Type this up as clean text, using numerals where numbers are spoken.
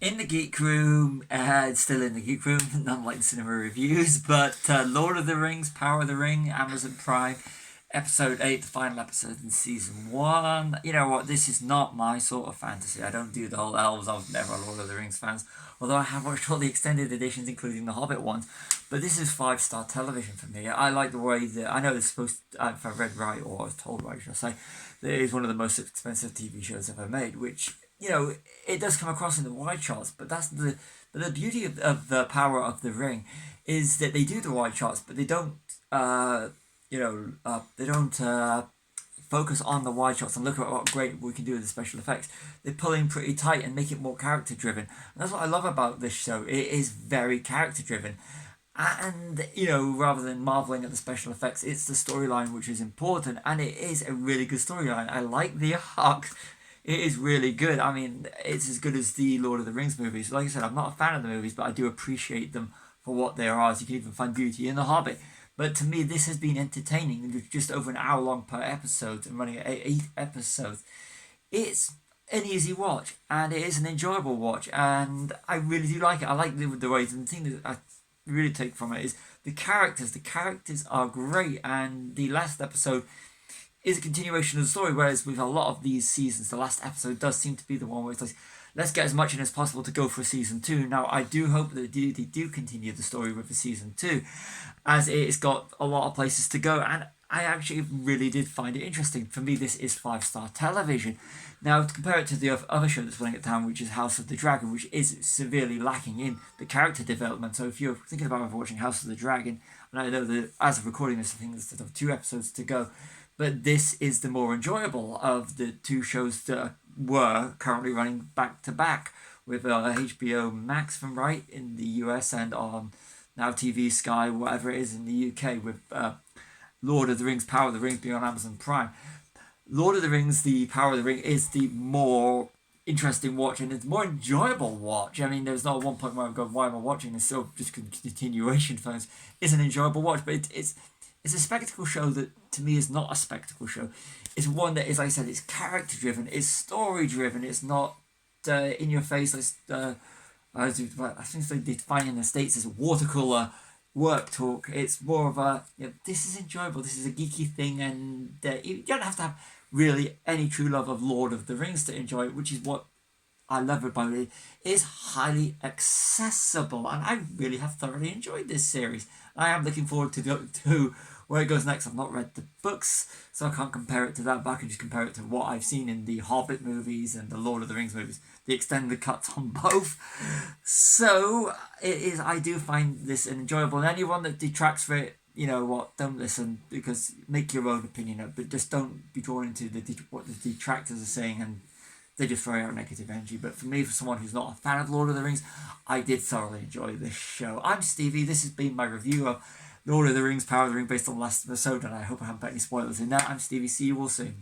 In the Geek Room, still in the Geek Room, not like the cinema reviews, but Lord of the Rings, Power of the Ring, Amazon Prime, episode 8, the final episode in season 1. You know what, this is not my sort of fantasy. I don't do the whole elves, I was never a Lord of the Rings fans, although I have watched all the extended editions, including the Hobbit ones. But this is 5-star television for me. I like the way that, I know it's supposed to, if I read right, or I was told right, should I say, that it is one of the most expensive TV shows ever made, which, you know, it does come across in the wide shots, but that's the beauty of the Power of the Ring is that they do the wide shots, but they don't they don't focus on the wide shots and look at what great we can do with the special effects. They pull in pretty tight and make it more character driven. And that's what I love about this show. It is very character driven. And, you know, rather than marveling at the special effects, it's the storyline which is important, and it is a really good storyline. I like the arc. It is really good. I mean, it's as good as the Lord of the Rings movies. Like I said, I'm not a fan of the movies, but I do appreciate them for what they are, as you can even find beauty in The Hobbit. But to me, this has been entertaining. Just over an hour long per episode and running at 8 episodes. It's an easy watch, and it is an enjoyable watch, and I really do like it. I like the ways, and the thing that I really take from it is the characters. The characters are great, and the last episode is a continuation of the story, whereas with a lot of these seasons, the last episode does seem to be the one where it's like, let's get as much in as possible to go for season 2. Now, I do hope that they do continue the story with the season 2, as it's got a lot of places to go, and I actually really did find it interesting. For me, this is 5-star television. Now, to compare it to the other show that's running at town, which is House of the Dragon, which is severely lacking in the character development. So if you're thinking about watching House of the Dragon, and I know that as of recording this, I think there's 2 episodes to go, but this is the more enjoyable of the 2 shows that were currently running back to back with HBO Max from right in the US and on Now TV, Sky, whatever it is in the UK, with Lord of the Rings, Power of the Rings being on Amazon Prime. Lord of the Rings, the Power of the Ring is the more interesting watch, and it's more enjoyable watch. I mean, there's not one point where I go, why am I watching this? So just continuation films. It's an enjoyable watch, but it's a spectacle show that to me is not a spectacle show. It's one that is, like I said, it's character driven, it's story driven. It's not in your face. It's I think they define in the States as watercolor work talk. It's more of a, you know, this is enjoyable. This is a geeky thing, and you don't have to have really any true love of Lord of the Rings to enjoy it, which is what I love about it. It is highly accessible, and I really have thoroughly enjoyed this series. I am looking forward to where it goes next. I've not read the books, so I can't compare it to that, but I can just compare it to what I've seen in the Hobbit movies and the Lord of the Rings movies, the extended cuts on both. So it is. I do find this enjoyable, and anyone that detracts for it, you know what, don't listen, because make your own opinion up, but just don't be drawn into what the detractors are saying, and they just throw out negative energy. But for me, for someone who's not a fan of Lord of the Rings, I did thoroughly enjoy this show. I'm Stevie. This has been my review of Lord of the Rings, Power of the Ring, based on the last episode, and I hope I haven't put any spoilers in that. I'm Stevie. See you all soon.